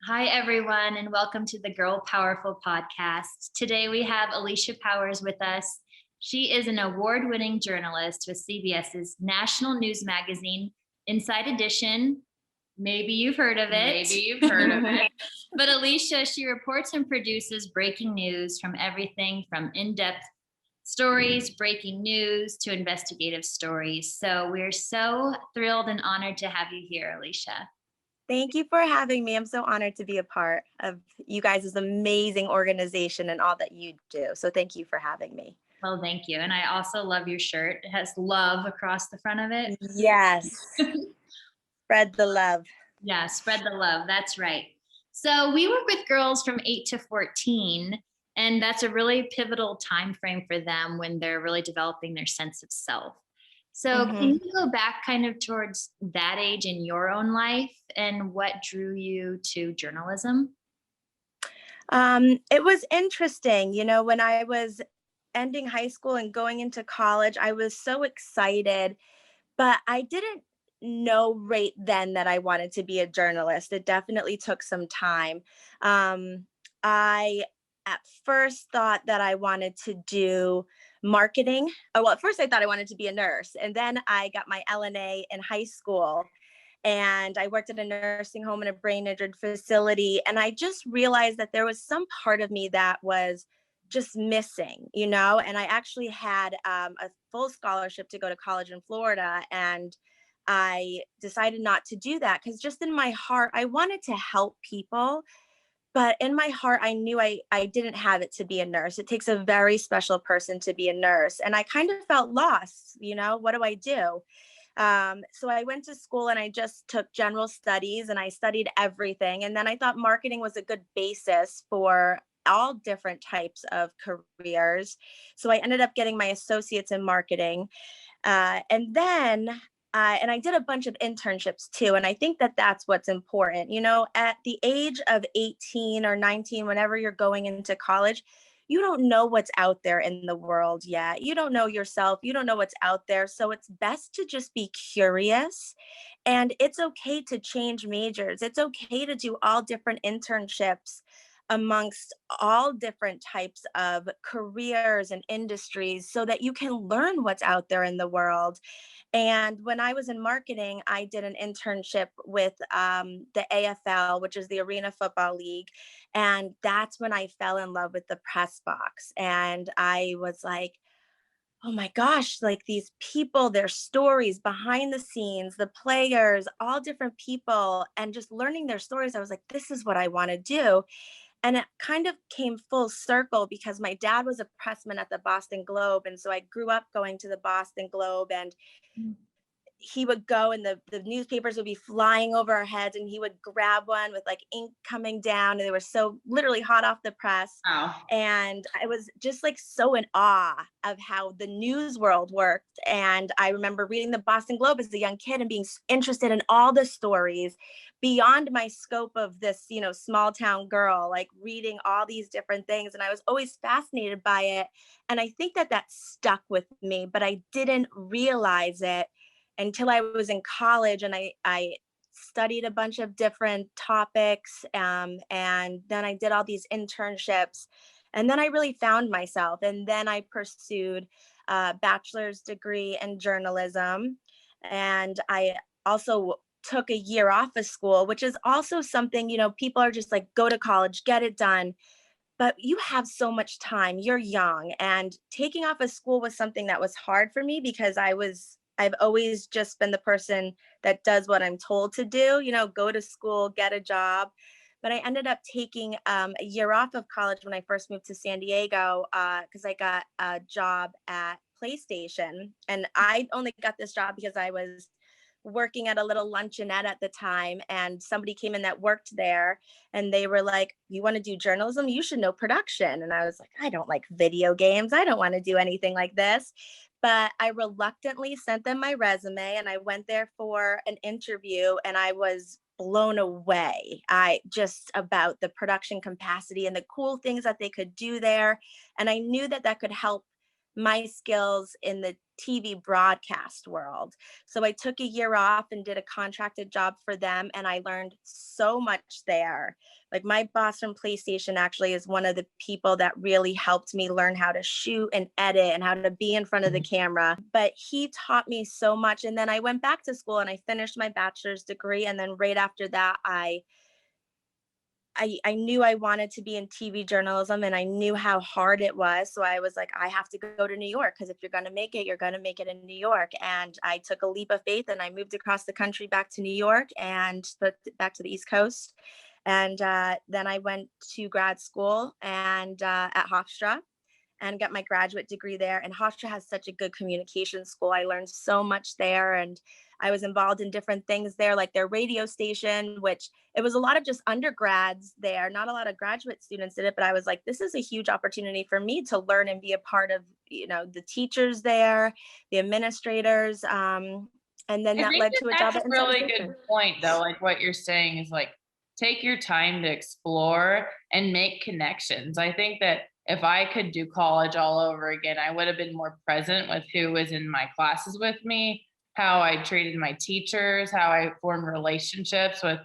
Hi, everyone, and welcome to the Girl Powerful podcast. Today we have Alicia Powers with us. She is an award winning journalist with CBS's national news magazine, Inside Edition. Maybe you've heard of it. But Alicia, she reports and produces breaking news from everything from in depth stories, breaking news to investigative stories. So we're so thrilled and honored to have you here, Alicia. Thank you for having me. I'm so honored to be a part of you guys' amazing organization and all that you do. So thank you for having me. Well, thank you. And I also love your shirt. It has love across the front of it. Yes. Spread the love. Yeah, spread the love. That's right. So we work with girls from 8 to 14, and that's a really pivotal time frame for them when they're really developing their sense of self. So can Mhm. you go back kind of towards that age in your own life and what drew you to journalism? It was interesting. When I was ending high school and going into college, I was so excited, but I didn't know right then that I wanted to be a journalist. It definitely took some time. I at first thought that I wanted to do marketing. Oh, well, at first I thought I wanted to be a nurse, and then I got my LNA in high school. And I worked at a nursing home in a brain injured facility. And I just realized that there was some part of me that was just missing, And I actually had a full scholarship to go to college in Florida. And I decided not to do that because just in my heart, I wanted to help people. But in my heart, I knew I didn't have it to be a nurse. It takes a very special person to be a nurse. And I kind of felt lost, what do I do? So I went to school and I just took general studies and I studied everything. And then I thought marketing was a good basis for all different types of careers. So I ended up getting my associates in marketing. And I did a bunch of internships too. And I think that that's what's important. At the age of 18 or 19, whenever you're going into college, you don't know what's out there in the world yet. You don't know yourself. You don't know what's out there. So it's best to just be curious. And it's okay to change majors. It's okay to do all different internships amongst all different types of careers and industries so that you can learn what's out there in the world. And when I was in marketing, I did an internship with the AFL, which is the Arena Football League. And that's when I fell in love with the press box. And I was like, oh my gosh, like these people, their stories behind the scenes, the players, all different people, and just learning their stories. I was like, this is what I want to do. And it kind of came full circle because my dad was a pressman at the Boston Globe. And so I grew up going to the Boston Globe, and he would go and the newspapers would be flying over our heads and he would grab one with like ink coming down, and they were so literally hot off the press. Wow. And I was just like so in awe of how the news world worked. And I remember reading the Boston Globe as a young kid and being interested in all the stories beyond my scope of this, small town girl, like reading all these different things. And I was always fascinated by it. And I think that that stuck with me, but I didn't realize it until I was in college, and I studied a bunch of different topics, and then I did all these internships, and then I really found myself, and then I pursued a bachelor's degree in journalism, and I also took a year off of school, which is also something, people are just like, go to college, get it done. But you have so much time, you're young, and taking off of school was something that was hard for me because I've always just been the person that does what I'm told to do, go to school, get a job. But I ended up taking a year off of college when I first moved to San Diego because I got a job at PlayStation. And I only got this job because I was working at a little luncheonette at the time, and somebody came in that worked there, and they were like, you want to do journalism, you should know production. And I was like, I don't like video games, I don't want to do anything like this. But I reluctantly sent them my resume, and I went there for an interview, and I was blown away. I just about the production capacity and the cool things that they could do there. And I knew that that could help my skills in the TV broadcast world. So I took a year off and did a contracted job for them, and I learned so much there. Like my boss from PlayStation actually is one of the people that really helped me learn how to shoot and edit and how to be in front of the camera. But he taught me so much. And then I went back to school and I finished my bachelor's degree. And then right after that, I knew I wanted to be in TV journalism, and I knew how hard it was. So I was like, I have to go to New York, because if you're going to make it, you're going to make it in New York. And I took a leap of faith and I moved across the country back to New York and back to the East Coast. And then I went to grad school and at Hofstra, and got my graduate degree there. And Hofstra has such a good communication school. I learned so much there, and I was involved in different things there, like their radio station, which it was a lot of just undergrads there. Not a lot of graduate students did it, but I was like, this is a huge opportunity for me to learn and be a part of, the teachers there, the administrators. And then that led to a job That's at a really Inside good Station. point, though. Like what you're saying is like, take your time to explore and make connections. I think that if I could do college all over again, I would have been more present with who was in my classes with me, how I treated my teachers, how I formed relationships with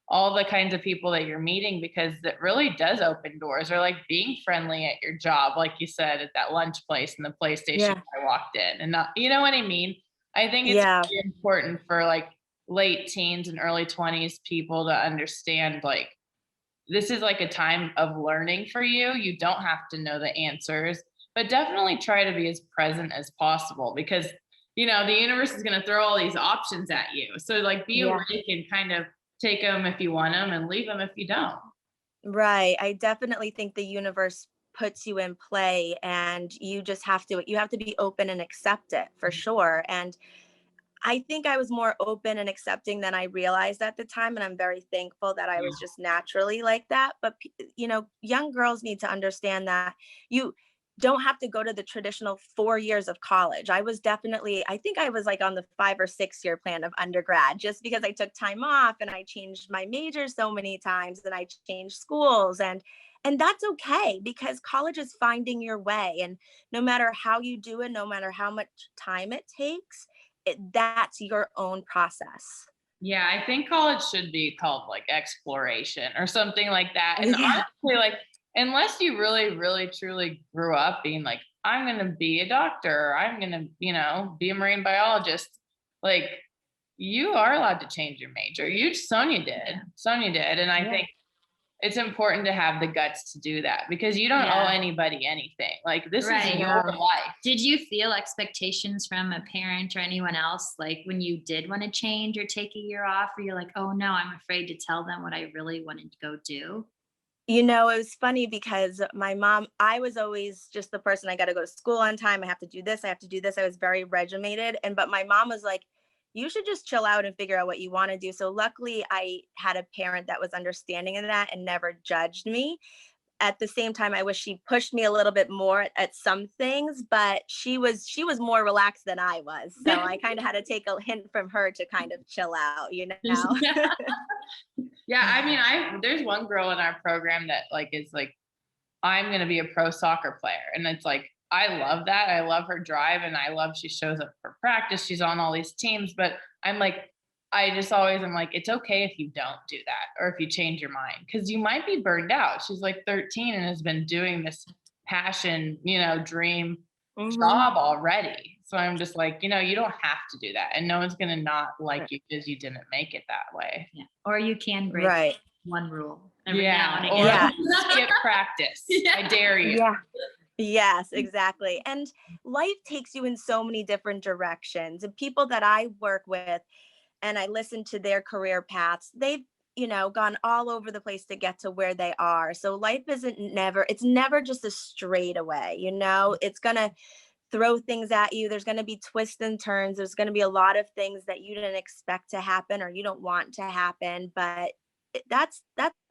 all the kinds of people that you're meeting, because that really does open doors. Or like being friendly at your job, like you said, at that lunch place and the PlayStation Yeah. I walked in, and not, you know what I mean? I think it's Yeah. really important for like late teens and early 20s people to understand, like, this is like a time of learning for you. You don't have to know the answers, but definitely try to be as present as possible, because the universe is going to throw all these options at you. So like be Yeah. awake and kind of take them if you want them and leave them if you don't. Right. I definitely think the universe puts you in play, and you just have to be open and accept it for sure. And I think I was more open and accepting than I realized at the time. And I'm very thankful that I was just naturally like that. But, young girls need to understand that you don't have to go to the traditional 4 years of college. I think I was like on the 5 or 6 year plan of undergrad, just because I took time off and I changed my major so many times and I changed schools. And that's okay, because college is finding your way. And no matter how you do it, no matter how much time it takes, that's your own process. Yeah, I think college should be called like exploration or something like that. And Yeah. honestly, like, unless you really, really, truly grew up being like, I'm going to be a doctor, or I'm going to, be a marine biologist, like, you are allowed to change your major. Sonia did. Sonia did. And I think it's important to have the guts to do that, because you don't owe anybody anything. Like, this is your life. Did you feel expectations from a parent or anyone else, like when you did want to change or take a year off, or you're like, oh no, I'm afraid to tell them what I really wanted to go do? It was funny because my mom, I was always just the person, I got to go to school on time. I have to do this. I have to do this. I was very regimented. But my mom was like, you should just chill out and figure out what you want to do. So luckily I had a parent that was understanding of that and never judged me. At the same time, I wish she pushed me a little bit more at some things, but she was more relaxed than I was. So I kind of had to take a hint from her to kind of chill out, Yeah, I mean, there's one girl in our program that like is like, I'm going to be a pro soccer player. And it's like, I love that. I love her drive, and I love she shows up for practice. She's on all these teams, but I'm like, I just always am like, it's okay if you don't do that, or if you change your mind, because you might be burned out. She's like 13 and has been doing this passion, dream job already. So I'm just like, you don't have to do that, and no one's going to not like you because you didn't make it that way. Yeah. Or you can break one rule every now and again. Or skip practice. I dare you. Yeah. Yes, exactly. And life takes you in so many different directions. And people that I work with and I listen to their career paths, they've, gone all over the place to get to where they are. So life it's never just a straight away, it's going to throw things at you. There's going to be twists and turns. There's going to be a lot of things that you didn't expect to happen or you don't want to happen, but that's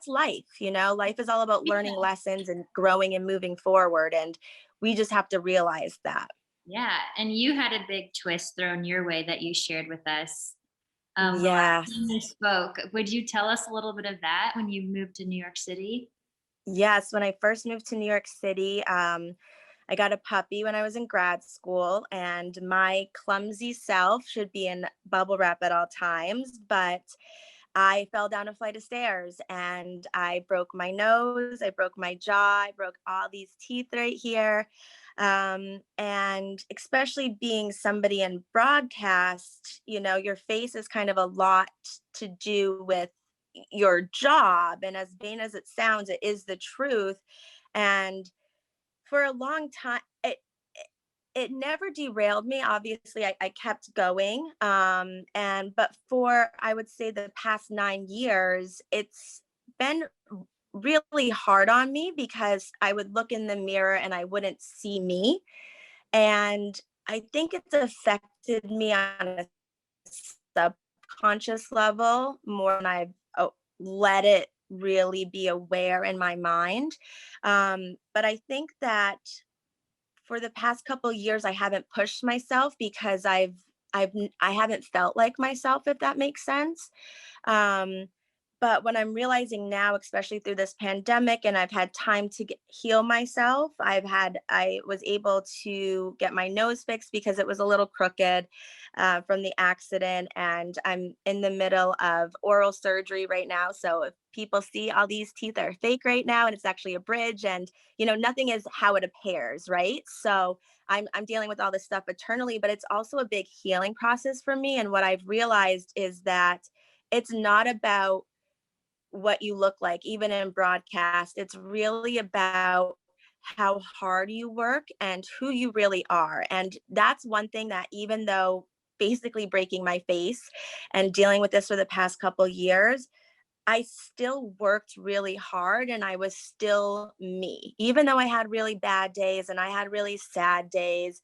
life. Life is all about learning lessons and growing and moving forward, and we just have to realize that. Yeah, and you had a big twist thrown your way that you shared with us. Yes. When you spoke, would you tell us a little bit of that when you moved to New York City? Yes, when I first moved to New York City, I got a puppy when I was in grad school, and my clumsy self should be in bubble wrap at all times, but I fell down a flight of stairs and I broke my nose, I broke my jaw, I broke all these teeth right here. And especially being somebody in broadcast, your face is kind of a lot to do with your job. And as vain as it sounds, it is the truth. And for a long time, it never derailed me. Obviously, I kept going. But for, I would say, the past 9 years, it's been really hard on me because I would look in the mirror and I wouldn't see me. And I think it's affected me on a subconscious level more than I've let it really be aware in my mind. But I think that for the past couple years, I haven't pushed myself because I haven't felt like myself, if that makes sense. Um, but what I'm realizing now, especially through this pandemic, and I've had time to heal myself, I was able to get my nose fixed because it was a little crooked from the accident. And I'm in the middle of oral surgery right now. So if people see all these teeth are fake right now, and it's actually a bridge, and nothing is how it appears, right? So I'm dealing with all this stuff eternally, but it's also a big healing process for me. And what I've realized is that it's not about what you look like, even in broadcast. It's really about how hard you work and who you really are. And that's one thing that, even though basically breaking my face and dealing with this for the past couple years, I still worked really hard and I was still me. Even though I had really bad days and I had really sad days,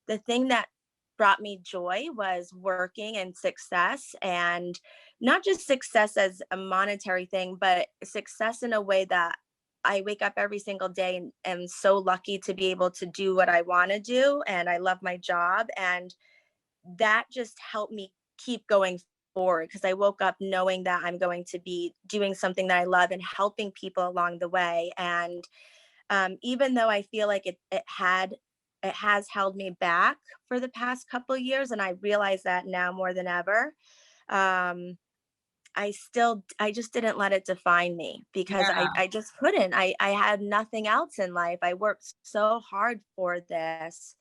the thing that brought me joy was working and success, and not just success as a monetary thing, but success in a way that I wake up every single day and am so lucky to be able to do what I want to do. And I love my job. And that just helped me keep going forward because I woke up knowing that I'm going to be doing something that I love and helping people along the way. And even though I feel like it has held me back for the past couple years, and I realize that now more than ever. Um, I just didn't let it define me because Yeah. I just couldn't. I had nothing else in life. I worked so hard for this,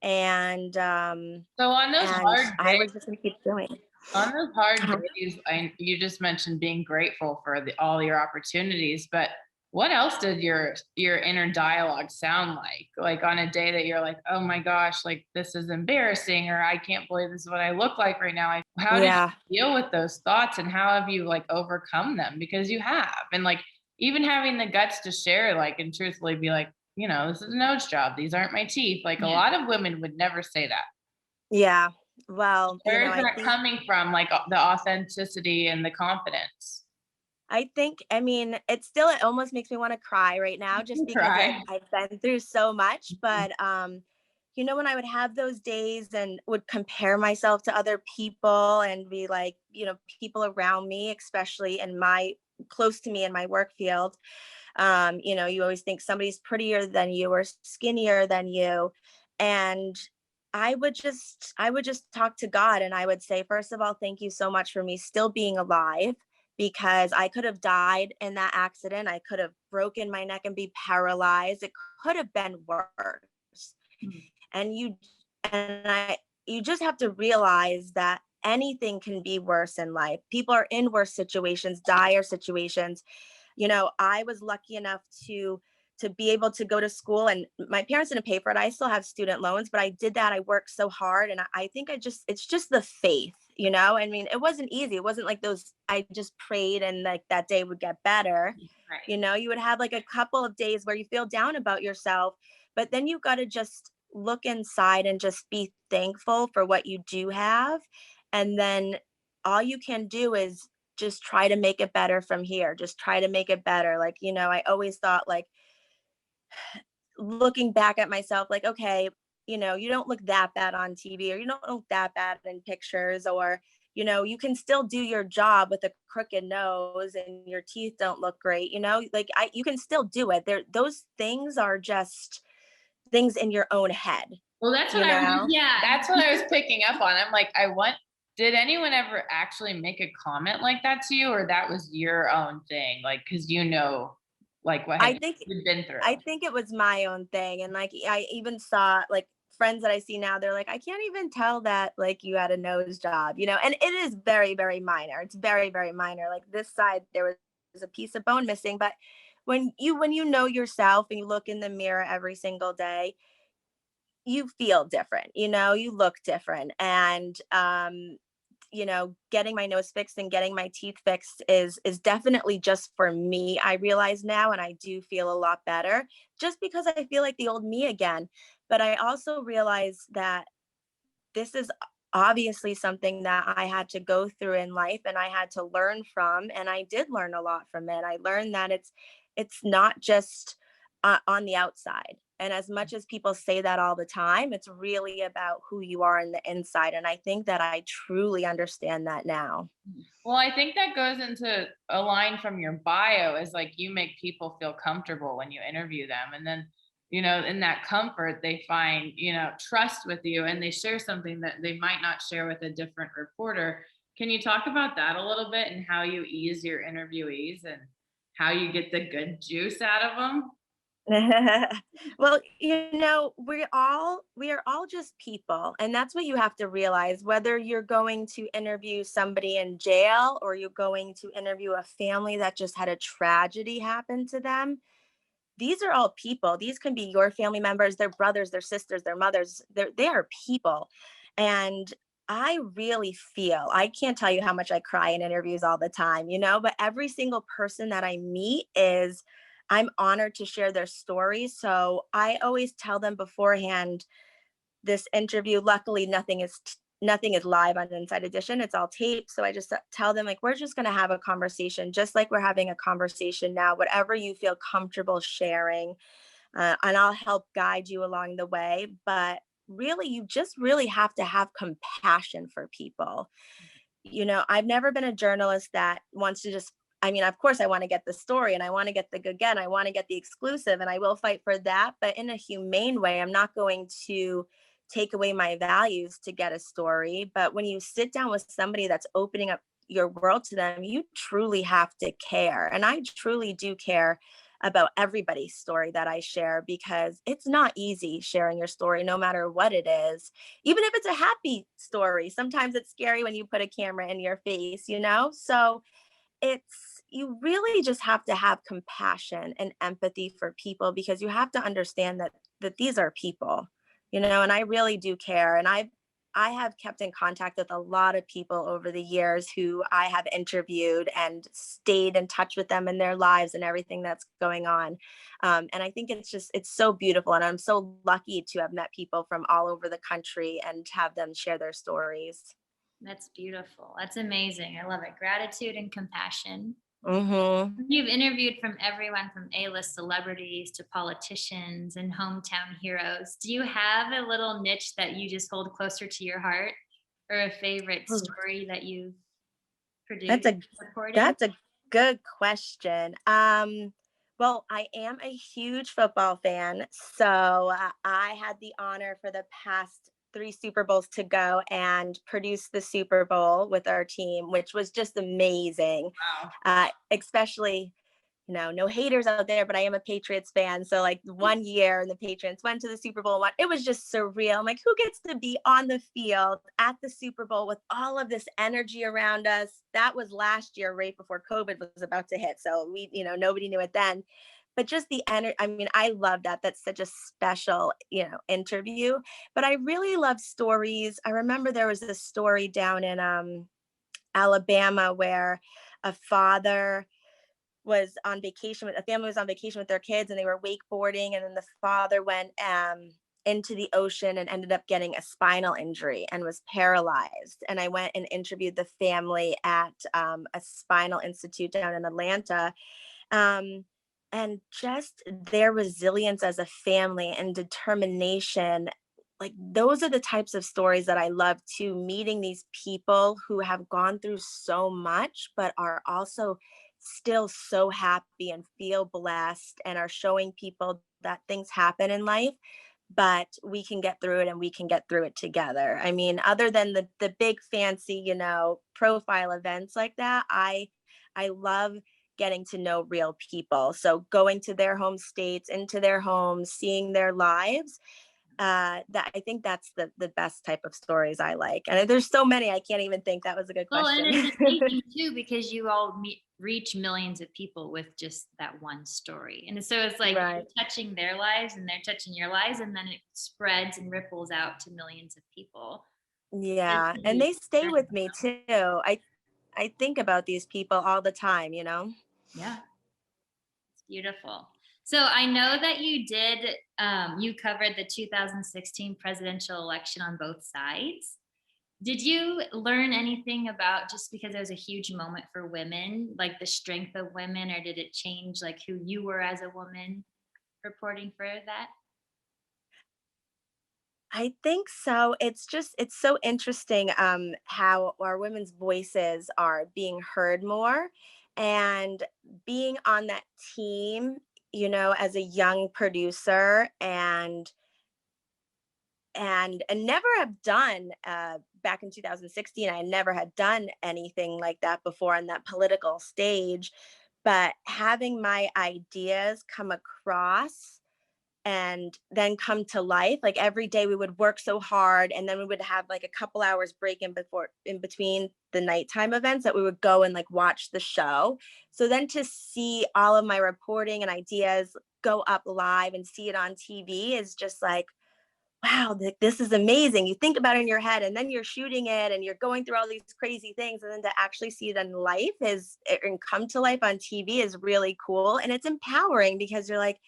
and So on those hard I days, was just gonna keep doing. on those hard Uh-huh. days, you just mentioned being grateful for all your opportunities, but what else did your inner dialogue sound like? Like on a day that you're like, oh my gosh, like this is embarrassing, or I can't believe this is what I look like right now. How did Yeah. you deal with those thoughts, and how have you like overcome them? Because you have, and like even having the guts to share, like, and truthfully be like, this is a nose job. These aren't my teeth. Like a Yeah. lot of women would never say that. Yeah. Well, Where is I that think coming from? Like the authenticity and the confidence. I mean, it almost makes me want to cry right now just You because cry. I've been through so much. But when I would have those days and would compare myself to other people and be like, people around me, especially in my close to me in my work field, you always think somebody's prettier than you or skinnier than you. And I would just talk to God and I would say, first of all, thank you so much for me still being alive, because I could have died in that accident. I could have broken my neck and be paralyzed. It could have been worse. Mm. And you just have to realize that anything can be worse in life. People are in worse situations, dire situations. I was lucky enough to be able to go to school, and my parents didn't pay for it. I still have student loans, but I did that. I worked so hard, and I think it's just the faith. I mean, it wasn't easy. It wasn't like those I just prayed and like that day would get better. Right. You would have like a couple of days where you feel down about yourself, but then you got to just look inside and just be thankful for what you do have. And then all you can do is just try to make it better from here. Just try to make it better. Like, I always thought, like, looking back at myself, like, okay, you don't look that bad on TV, or you don't look that bad in pictures, or you can still do your job with a crooked nose and your teeth don't look great, like you can still do it. Those things are just things in your own head. Well, that's You what I was, know? Yeah. that's what I was picking up on. I'm like, did anyone ever actually make a comment like that to you, or that was your own thing? Like, cause like what I had think you been through? I think it was my own thing. And like I even saw like friends that I see now, they're like, I can't even tell that like you had a nose job, you know, and it is very, very minor. It's very, very minor. Like this side, there was a piece of bone missing. But when you know yourself and you look in the mirror every single day, you feel different, you know, you look different. And you know, getting my nose fixed and getting my teeth fixed is definitely just for me. I realize now, and I do feel a lot better just because I feel like the old me again. But I also realize that this is obviously something that I had to go through in life and I had to learn from, and I did learn a lot from it. I learned that it's not just on the outside. And as much as people say that all the time, it's really about who you are in the inside. And I think that I truly understand that now. Well, I think that goes into a line from your bio is like you make people feel comfortable when you interview them. And then, in that comfort, they find, trust with you and they share something that they might not share with a different reporter. Can you talk about that a little bit and how you ease your interviewees and how you get the good juice out of them? Well, you know, we are all just people, and that's what you have to realize. Whether you're going to interview somebody in jail or you're going to interview a family that just had a tragedy happen to them, these are all people. These can be your family members, their brothers, their sisters, their mothers. They are people. And I really feel, I can't tell you how much I cry in interviews all the time, you know, but every single person that I meet I'm honored to share their stories. So I always tell them beforehand, this interview, luckily nothing is live on Inside Edition. It's all taped. So I just tell them like, we're just going to have a conversation, just like we're having a conversation now, whatever you feel comfortable sharing. And I'll help guide you along the way. But really, you just really have to have compassion for people. You know, I've never been a journalist that wants to just, I mean, of course, I want to get the story and I want to get the good, again, I want to get the exclusive and I will fight for that. But in a humane way, I'm not going to take away my values to get a story. But when you sit down with somebody that's opening up your world to them, you truly have to care. And I truly do care about everybody's story that I share because it's not easy sharing your story, no matter what it is. Even if it's a happy story, sometimes it's scary when you put a camera in your face, you know? So you really just have to have compassion and empathy for people because you have to understand that these are people, you know, and I really do care. And I have kept in contact with a lot of people over the years who I have interviewed and stayed in touch with them in their lives and everything that's going on. And I think it's so beautiful. And I'm so lucky to have met people from all over the country and have them share their stories. That's beautiful. That's amazing. I love it. Gratitude and compassion. Hmm. You've interviewed from everyone from A-list celebrities to politicians and hometown heroes. Do you have a little niche that you just hold closer to your heart or a favorite story that you've That's produced, a reported? that's a good question. Well, I am a huge football fan, so I had the honor for the past three Super Bowls to go and produce the Super Bowl with our team, which was just amazing. Wow. Especially, you know, no haters out there, but I am a Patriots fan. So like one year and the Patriots went to the Super Bowl, it was just surreal. I'm like, who gets to be on the field at the Super Bowl with all of this energy around us? That was last year, right before COVID was about to hit. So nobody knew it then. But just the energy, I mean, I love that. That's such a special, interview. But I really love stories. I remember there was this story down in Alabama where a father was on vacation with a family was on vacation with their kids and they were wakeboarding, and then the father went into the ocean and ended up getting a spinal injury and was paralyzed. And I went and interviewed the family at a spinal institute down in Atlanta. um, and just their resilience as a family and determination, like those are the types of stories that I love too, meeting these people who have gone through so much but are also still so happy and feel blessed and are showing people that things happen in life, but we can get through it, and we can get through it together. I mean, other than the big fancy, profile events like that, I love getting to know real people. So going to their home states, into their homes, seeing their lives, that I think that's the best type of stories I like. And there's so many, I can't even think. That was a good Well, and it's question. amazing too because you all reach millions of people with just that one story. And so it's like Right. you're touching their lives and they're touching your lives, and then it spreads and ripples out to millions of people. It's Yeah. a And huge they stay journey. with me too. I think about these people all the time. Yeah, it's beautiful. So I know that you covered the 2016 presidential election on both sides. Did you learn anything about, just because it was a huge moment for women, like the strength of women, or did it change like who you were as a woman reporting for that? I think so. It's so interesting how our women's voices are being heard more, and being on that team, as a young producer, and never have done back in 2016, I never had done anything like that before on that political stage, but having my ideas come across and then come to life. Like every day we would work so hard, and then we would have like a couple hours break in between the nighttime events, that we would go and like watch the show. So then to see all of my reporting and ideas go up live and see it on TV is just like, wow, this is amazing. You think about it in your head, and then you're shooting it, and you're going through all these crazy things. And then to actually see it in life and come to life on TV is really cool. And it's empowering, because you're like,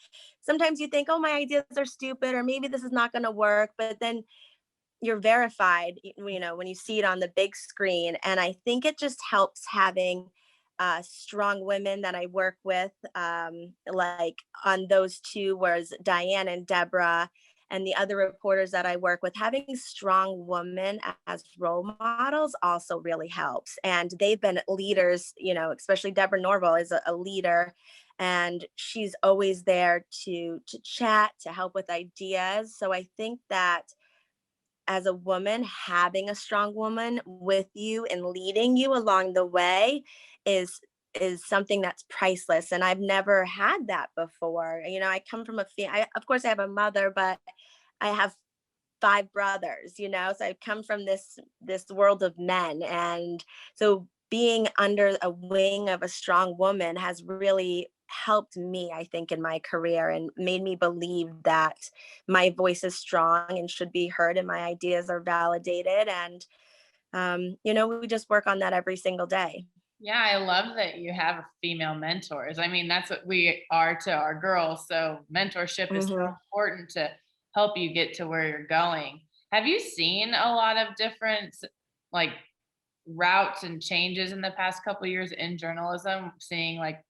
sometimes you think, oh, my ideas are stupid, or maybe this is not going to work. But then you're verified, when you see it on the big screen. And I think it just helps having strong women that I work with, like on those two, whereas Diane and Deborah and the other reporters that I work with, having strong women as role models also really helps. And they've been leaders, especially Deborah Norville is a leader, and she's always there to chat, to help with ideas. So I think that as a woman, having a strong woman with you and leading you along the way is something that's priceless. And I've never had that before. I come from of course I have a mother, but I have five brothers, so I come from this world of men. And so being under a wing of a strong woman has really helped me, I think, in my career, and made me believe that my voice is strong and should be heard, and my ideas are validated. And we just work on that every single day. Yeah, I love that you have female mentors. I mean, that's what we are to our girls. So mentorship is so Hmm. important to help you get to where you're going. Have you seen a lot of different like routes and changes in the past couple years in journalism, seeing like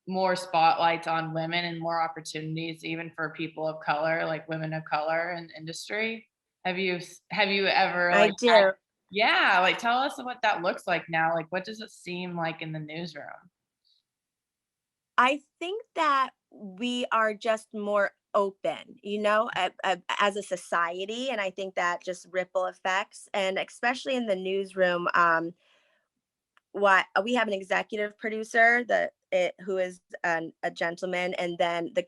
more spotlights on women and more opportunities even for people of color, like women of color in industry? Have you ever I like do. yeah, like tell us what that looks like now. Like what does it seem like in the newsroom? I think that we are just more open, as a society. And I think that just ripple effects, and especially in the newsroom. What we have an executive producer who is a gentleman, and then the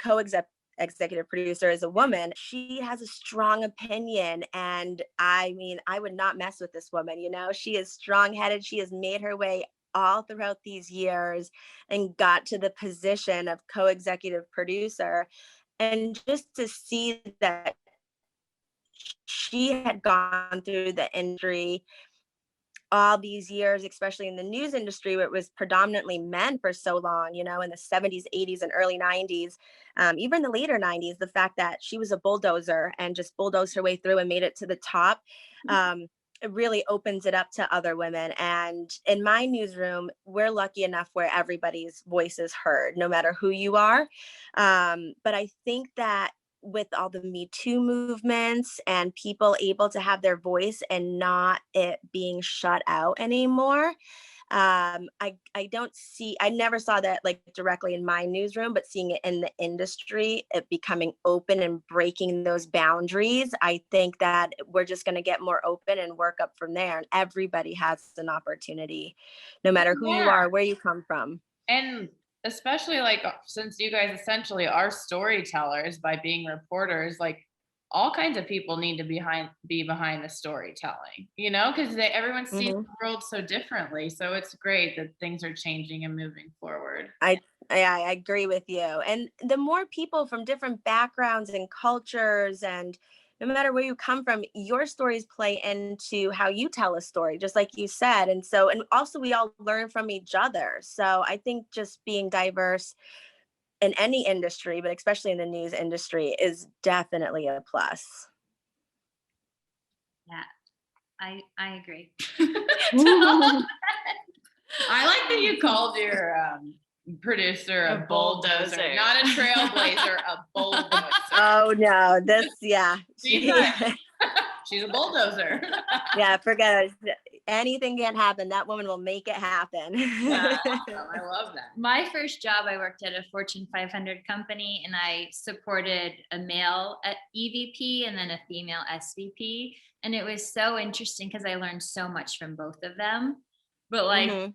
executive producer is a woman. She has a strong opinion, and I mean, I would not mess with this woman. She is strong-headed. She has made her way all throughout these years and got to the position of co-executive producer. And just to see that she had gone through the industry all these years, especially in the news industry, where it was predominantly men for so long, in the 70s, 80s, and early 90s, even the later 90s, the fact that she was a bulldozer and just bulldozed her way through and made it to the top, it really opens it up to other women. And in my newsroom, we're lucky enough where everybody's voice is heard, no matter who you are. But I think that with all the Me Too movements and people able to have their voice and not it being shut out anymore, I never saw that like directly in my newsroom, but seeing it in the industry, it becoming open and breaking those boundaries. I think that we're just going to get more open and work up from there. And everybody has an opportunity, no matter who you Yeah. are, where you come from. And especially like since you guys essentially are storytellers by being reporters, like all kinds of people need to be behind the storytelling, you know, because everyone sees Mhm. the world so differently. So it's great that things are changing and moving forward. I agree with you. And the more people from different backgrounds and cultures, and no matter where you come from, your stories play into how you tell a story, just like you said. And so, and also we all learn from each other. So I think just being diverse in any industry, but especially in the news industry, is definitely a plus. Yeah, I agree. I like that you called your producer a bulldozer, not a trailblazer, a bulldozer. Oh no, yeah. She's a bulldozer. Yeah, forget it. Anything can happen. That woman will make it happen. Yeah, awesome. I love that. My first job, I worked at a Fortune 500 company, and I supported a male EVP and then a female SVP. And it was so interesting because I learned so much from both of them. But like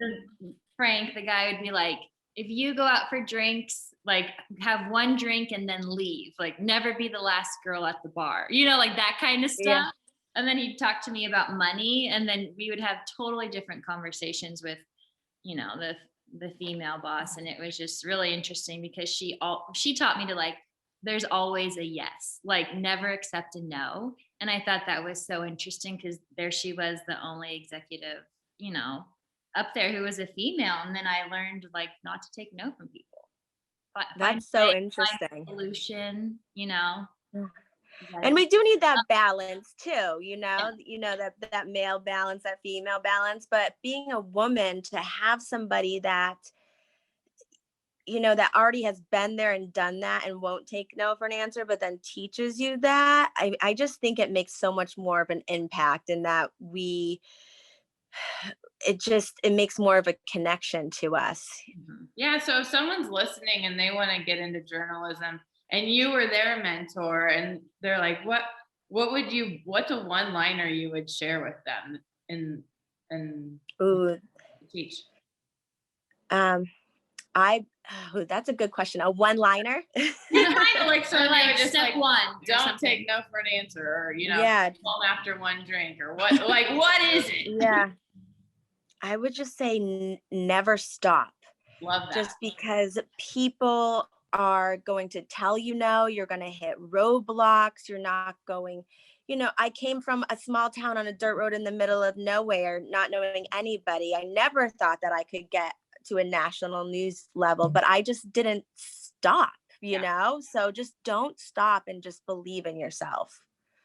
Frank, the guy would be like, if you go out for drinks, like have one drink and then leave, like never be the last girl at the bar, you know, like that kind of stuff. Yeah. And then he'd talk to me about money, and then we would have totally different conversations with, you know, the female boss. And it was just really interesting because she taught me to like, there's always a yes, like never accept a no. And I thought that was so interesting because there she was, the only executive, you know, up there who was a female. And then I learned like not to take no from people. But That's so interesting. Solution, you know. And we do need that balance too, that male balance, that female balance. But being a woman, to have somebody that, that already has been there and done that and won't take no for an answer, but then teaches you that, I just think it makes so much more of an impact, in that it makes more of a connection to us. Yeah. So if someone's listening and they want to get into journalism and you were their mentor and they're like, what's a one-liner you would share with them and teach? That's a good question. A one-liner? Like, so like just step like, one, don't take no for an answer, or yeah, after one drink, or what? Like, what is it? Yeah, I would just say never stop. Love that. Just because people are going to tell you no, you're going to hit roadblocks. You're not going, I came from a small town on a dirt road in the middle of nowhere, not knowing anybody. I never thought that I could get to a national news level, but I just didn't stop, So just don't stop and just believe in yourself.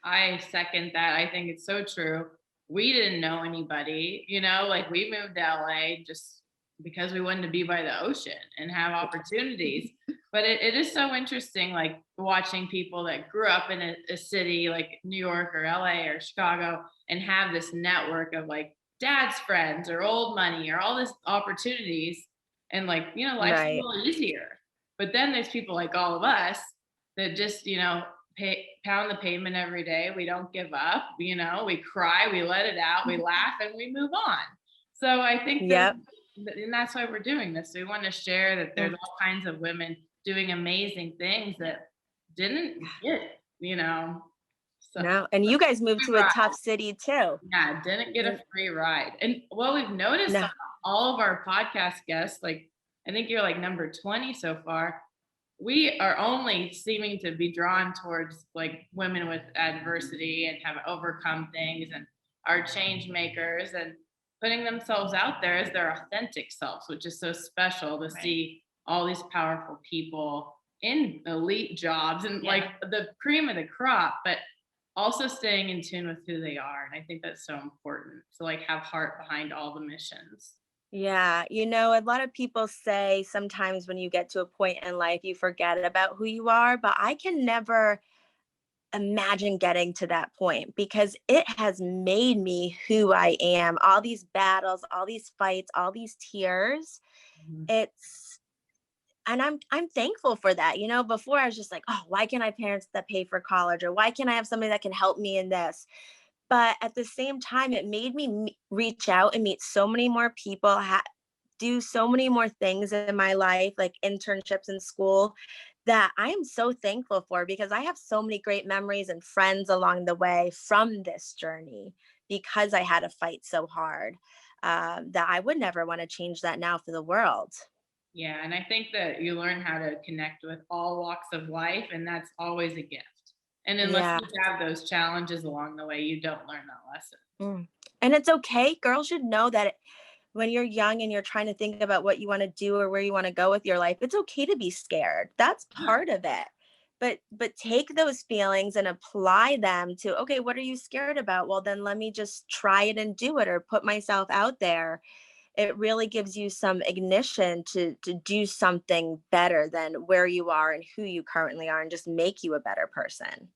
I second that. I think it's so true. We didn't know anybody, like we moved to LA just because we wanted to be by the ocean and have opportunities. But it is so interesting, like watching people that grew up in a city like New York or LA or Chicago and have this network of like dad's friends or old money or all this opportunities. And like, life's a little easier. But then there's people like all of us that just, pound the pavement every day. We don't give up, we cry, we let it out, we laugh, and we move on. So I think and that's why we're doing this. We want to share that there's all kinds of women doing amazing things that didn't get, So, no, and you guys moved to a tough city too. Yeah, didn't get a free ride. And what we've noticed on all of our podcast guests, like I think you're like number 20 so far, we are only seeming to be drawn towards like women with adversity and have overcome things and are change makers and putting themselves out there as their authentic selves, which is so special to see all these powerful people in elite jobs and like the cream of the crop, but also staying in tune with who they are. And I think that's so important to like have heart behind all the missions. Yeah. A lot of people say sometimes when you get to a point in life, you forget about who you are, but I can never imagine getting to that point because it has made me who I am. All these battles, all these fights, all these tears. Mhm. It's and I'm thankful for that. You know, before I was just like, oh, why can't I have parents that pay for college, or why can't I have somebody that can help me in this? But at the same time, it made me reach out and meet so many more people, do so many more things in my life, like internships in school, that I am so thankful for because I have so many great memories and friends along the way from this journey because I had to fight so hard, that I would never want to change that now for the world. Yeah, and I think that you learn how to connect with all walks of life, and that's always a gift. And unless Yeah. you have those challenges along the way, you don't learn that lesson. Mm. And it's okay. Girls should know that when you're young and you're trying to think about what you want to do or where you want to go with your life, it's okay to be scared. That's Yeah. part of it. But take those feelings and apply them to, okay, what are you scared about? Well, then let me just try it and do it or put myself out there. It really gives you some ignition to do something better than where you are and who you currently are and just make you a better person.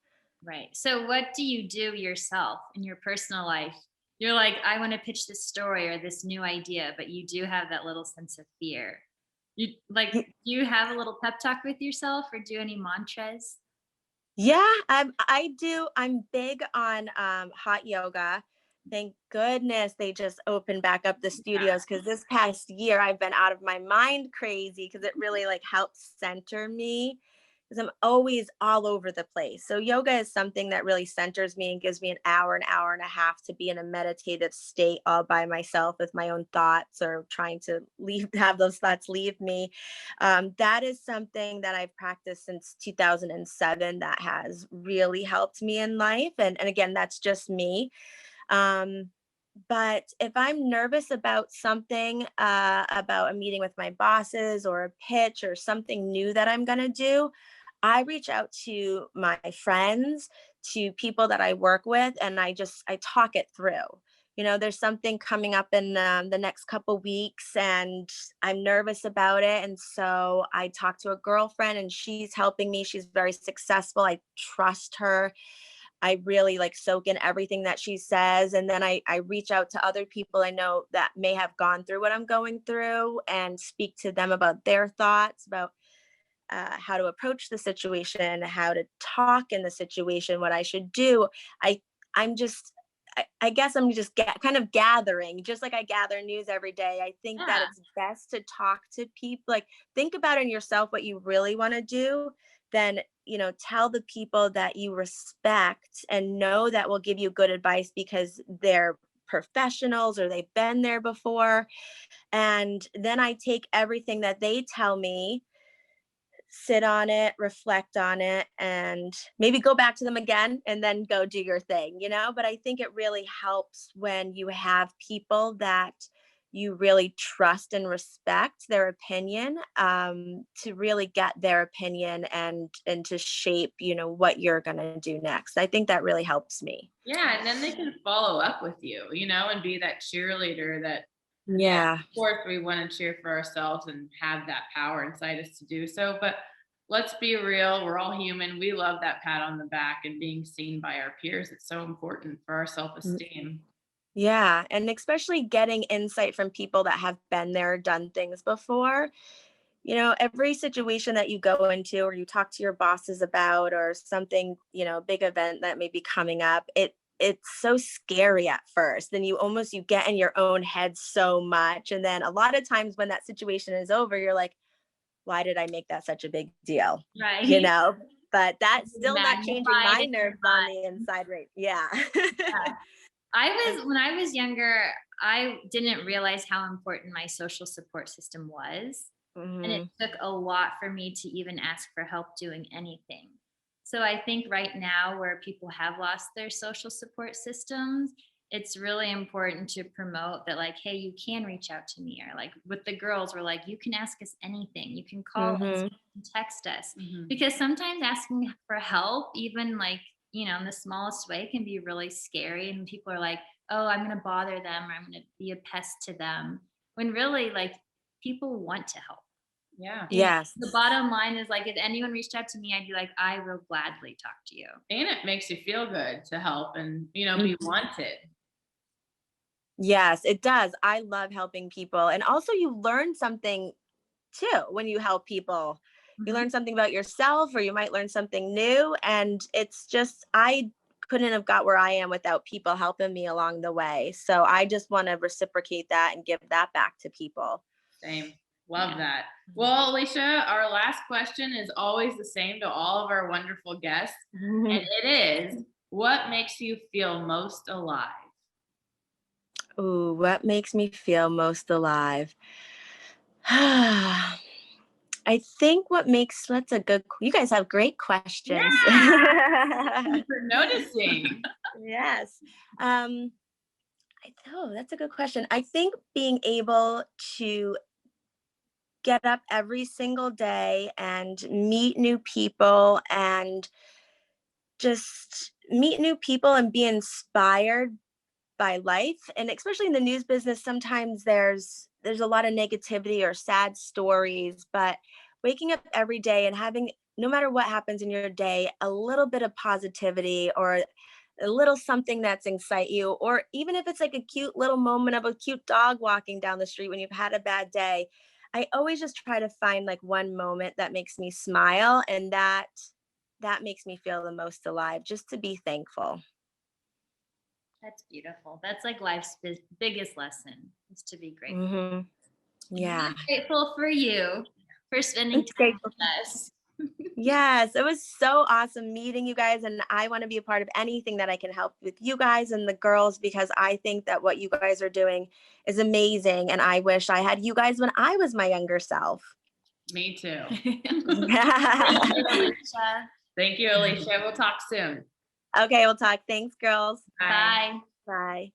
Right. So what do you do yourself in your personal life? You're like, I want to pitch this story or this new idea, but you do have that little sense of fear. You like, do you have a little pep talk with yourself or do any mantras? Yeah, I do. I'm big on hot yoga. Thank goodness they just opened back up the Yeah. studios because this past year I've been out of my mind crazy because it really like helps center me because I'm always all over the place. So yoga is something that really centers me and gives me an hour and a half to be in a meditative state all by myself with my own thoughts or trying to leave have those thoughts leave me. That is something that I've practiced since 2007 that has really helped me in life. And again, that's just me. Um, but if I'm nervous about something, about a meeting with my bosses or a pitch or something new that I'm going to do, I reach out to my friends, to people that I work with, and I talk it through. You know, there's something coming up in the next couple weeks, and I'm nervous about it. And so I talk to a girlfriend, and she's helping me. She's very successful. I trust her. I really like soak in everything that she says. And then I reach out to other people I know that may have gone through what I'm going through and speak to them about their thoughts about how to approach the situation, how to talk in the situation, what I should do. I I'm just I guess I'm just kind of gathering, just like I gather news every day. I think that Yeah. it's best to talk to people, like think about in yourself what you really want to do, then tell the people that you respect and know that will give you good advice because they're professionals or they've been there before. And then I take everything that they tell me, sit on it, reflect on it, and maybe go back to them again and then go do your thing. But I think it really helps when you have people that you really trust and respect their opinion, to really get their opinion and to shape what you're going to do next. I think that really helps me. Yeah, and then they can follow up with you, and be that cheerleader that, yeah, Yeah. of course we want to cheer for ourselves and have that power inside us to do so. But let's be real, we're all human. We love that pat on the back and being seen by our peers. It's so important for our self-esteem. Yeah, and especially getting insight from people that have been there, done things before. Every situation that you go into or you talk to your bosses about or something, big event that may be coming up, it's so scary at first. Then you get in your own head so much. And then a lot of times when that situation is over, you're like, why did I make that such a big deal? You Right. know, but that's still not changing Magnified my in your nerves on mind. the inside, right? Yeah. Yeah. When I was younger, I didn't realize how important my social support system was. And it Mhm. took a lot for me to even ask for help doing anything. So I think right now, where people have lost their social support systems, it's really important to promote that, like, hey, you can reach out to me. Or like with the girls, we're like, you can ask us anything. You can call us, Mhm. you can text us. Mhm. Because sometimes asking for help, even like, in the smallest way, can be really scary. And people are like, oh, I'm going to bother them or I'm going to be a pest to them. When really, like, people want to help. Yeah. Yes. The bottom line is like, if anyone reached out to me, I'd be like, I will gladly talk to you. And it makes you feel good to help and, you know, be wanted. Yes, it does. I love helping people. And also you learn something too when you help people. You Mhm. learn something about yourself, or you might learn something new. And it's just, I couldn't have got where I am without people helping me along the way. So I just want to reciprocate that and give that back to people. Same. Love Yeah. that. Well, Alicia, our last question is always the same to all of our wonderful guests. And it is, what makes you feel most alive? Ooh, what makes me feel most alive? I think what makes, that's a good, you guys have great questions. Thank you for noticing. Yes. That's a good question. I think being able to get up every single day and meet new people and just meet new people and be inspired by life. And especially in the news business, sometimes there's a lot of negativity or sad stories, but waking up every day and having, no matter what happens in your day, a little bit of positivity or a little something that's excite you, or even if it's like a cute little moment of a cute dog walking down the street when you've had a bad day. I always just try to find like one moment that makes me smile, and that makes me feel the most alive, just to be thankful. That's beautiful. That's like life's biggest lesson, is to be grateful. Mhm. Yeah. I'm grateful for you for spending It's time great. with us. Yes, it was so awesome meeting you guys. And I want to be a part of anything that I can help with you guys and the girls, because I think that what you guys are doing is amazing. And I wish I had you guys when I was my younger self. Me too. Thank you, Alicia. Thank you, Alicia. We'll talk soon. Okay, we'll talk. Thanks, girls. Bye. Bye.